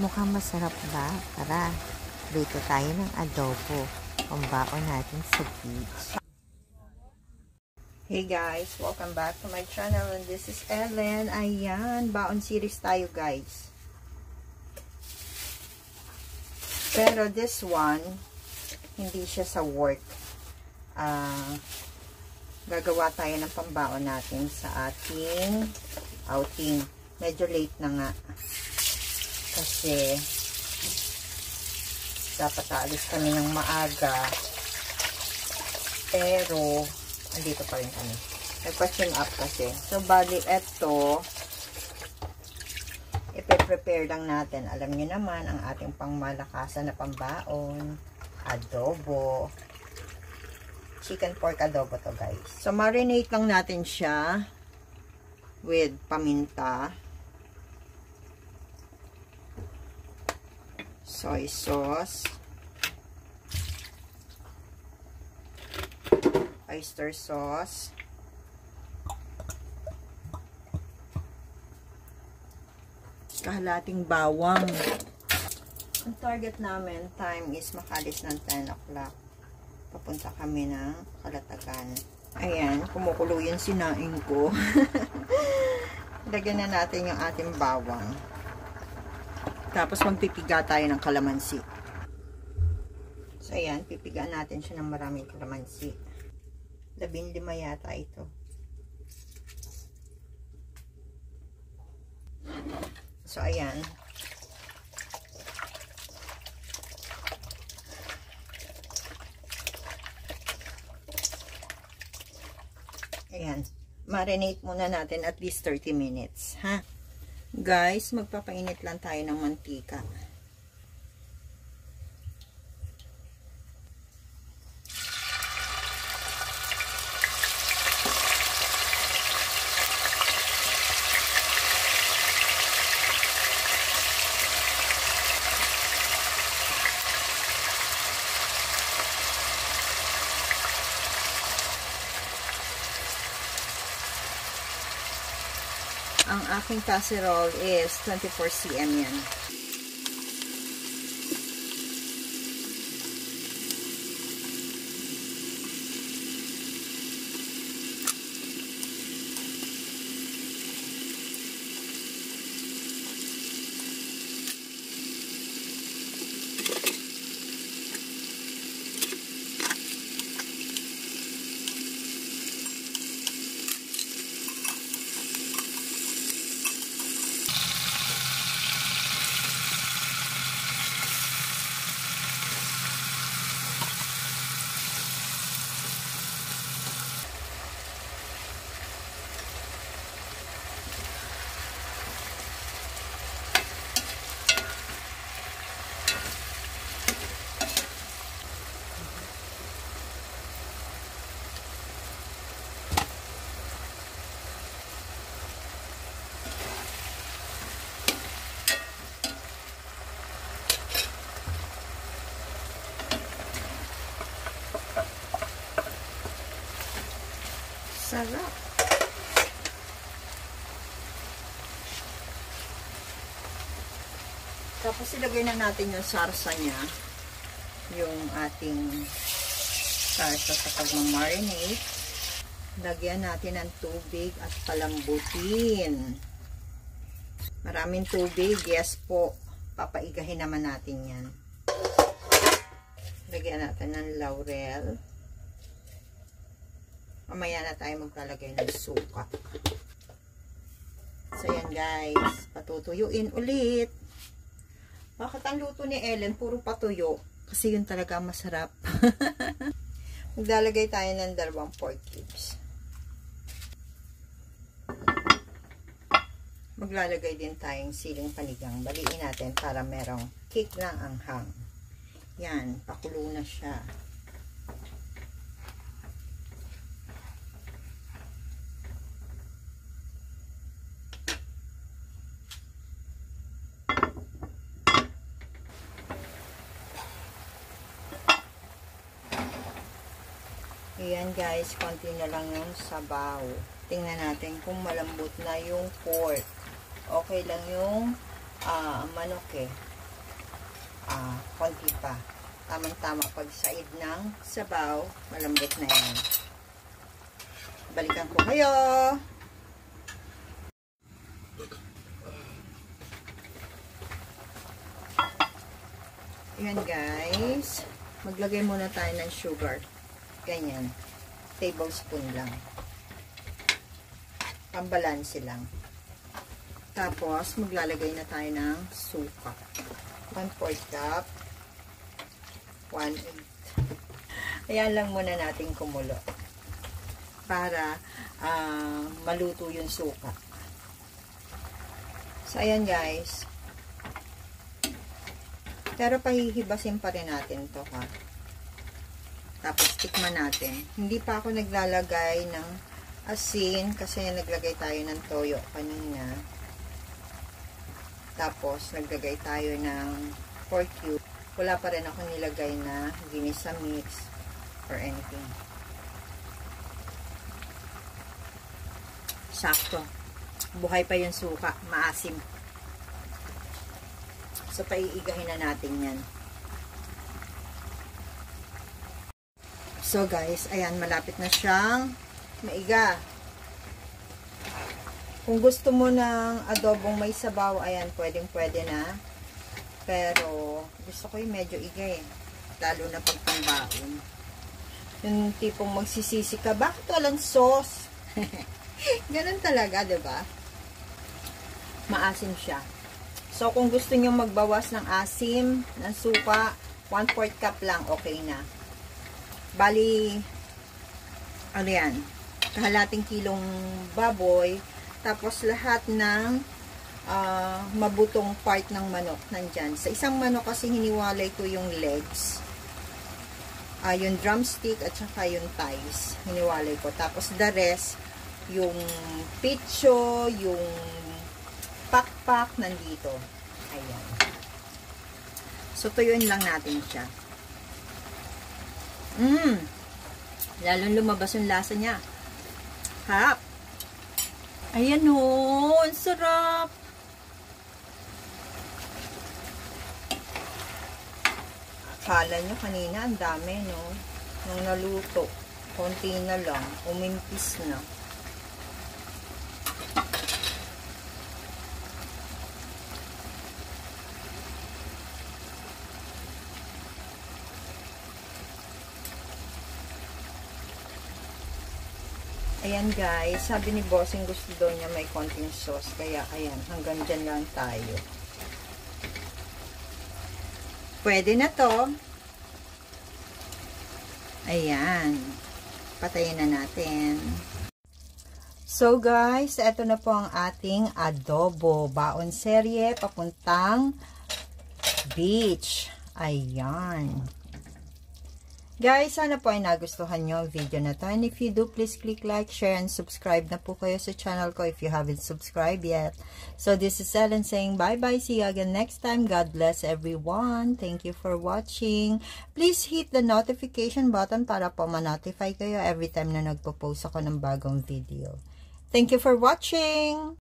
Mukhang masarap ba? Tara, luto tayo ng adobo. Pambaon natin sa beach. Hey guys, welcome back to my channel and this is Ellen. Ayan, baon series tayo guys. Pero this one, hindi siya sa work. Gagawa tayo ng pambaon natin sa ating outing. Medyo late na nga. Kasi dapat aalis kami ng maaga. Pero andito pa rin kami. Nagpa-tune up kasi. So, bali, eto ipe-prepare lang natin. Alam niyo naman, ang ating pangmalakasan na pambaon. Adobo. Chicken pork adobo to guys. So, marinate lang natin siya with paminta. Soy sauce. Oyster sauce. Kahalating bawang. Ang target namin time is makalis ng 10 o'clock. Papunta kami ng Kalatagan. Ayan, kumukulo yung sinaing ko. Lagyan na natin yung ating bawang. Tapos magpipiga tayo ng kalamansi. So ayan, pipiga natin siya ng maraming kalamansi. 15 yata ito. So ayan. Ayan. Marinate muna natin at least 30 minutes. Ha? Guys, magpapainit lang tayo ng mantika. Ang aking casserole is 24 cm yan. Sarap. Tapos ilagay na natin yung sarsa niya. Yung ating sarsa sa pag-marinate. Lagyan natin ng tubig at palambutin. Maraming tubig. Yes po. Papaigahin naman natin yan. Lagyan natin ng laurel. Mamaya na tayo maglalagay ng suka. So, yan guys. Patutuyuin ulit. Bakit ang luto ni Ellen puro patuyo? Kasi yun talaga masarap. Maglalagay tayo ng 2 pork cubes. Maglalagay din tayong siling panigang. Baliin natin para merong cake lang ang hang. Yan. Pakulo na siya. Ayan guys, konti na lang yung sabaw. Tingnan natin kung malambot na yung pork. Okay lang yung manok eh. konti pa. Tamang-tama pag said ng sabaw, malambot na yan. Balikan ko kayo. Ayan guys. Maglagay muna tayo ng sugar. Ganyan. Tablespoon lang. Pambalanse lang. Tapos, maglalagay na tayo ng suka. 1/4 cup. 1/8. Ayan lang muna natin kumulo. Para maluto yung suka. So, ayan guys. Pero pahihibasin pa rin natin to ha. Tapos tikman natin. Hindi pa ako naglalagay ng asin kasi naglagay tayo ng toyo kanina. Tapos naglagay tayo ng pork cube. Wala pa rin ako nilagay na ginisa mix or anything. Sakto. Buhay pa yung suka. Maasim. So, paiigahin na natin yan. So, guys, ayan, malapit na siyang maiga. Kung gusto mo ng adobong may sabaw, ayan, pwedeng-pwede na. Pero, gusto ko yung medyo iga eh. Lalo na pag pangbaon. Yung tipong magsisisi ka, bakit walang sauce? Ganun talaga, diba? Maasim siya. So, kung gusto nyo magbawas ng asim, ng suka, 1/4 cup lang, okay na. Bali, ano yan, kahalating kilong baboy, tapos lahat ng mabutong part ng manok nandyan. Sa isang manok kasi hiniwalay ko yung legs, yung drumstick at saka yung thighs, hiniwalay ko. Tapos the rest, yung pitso, yung pakpak nandito. Ayan. So, tuyuin lang natin siya. Lalong lumabas yung lasa niya. Harap. Ayan o. Ang sarap. Akala nyo kanina ang dami, no? Nung naluto. Konti na lang. Umimpis na. Ayan guys, sabi ni Bossing gusto daw niya may konting sauce. Kaya ayan, hanggang dyan lang tayo. Pwede na to. Ayan. Patayin na natin. So guys, eto na po ang ating adobo. Baon serye, papuntang beach. Ayan. Guys, sana po ay nagustuhan nyo ang video na to. And if you do, please click like, share, and subscribe na po kayo sa channel ko if you haven't subscribed yet. So, this is Ellen saying bye-bye. See you again next time. God bless everyone. Thank you for watching. Please hit the notification button para po ma-notify kayo every time na nagpo-post ako ng bagong video. Thank you for watching!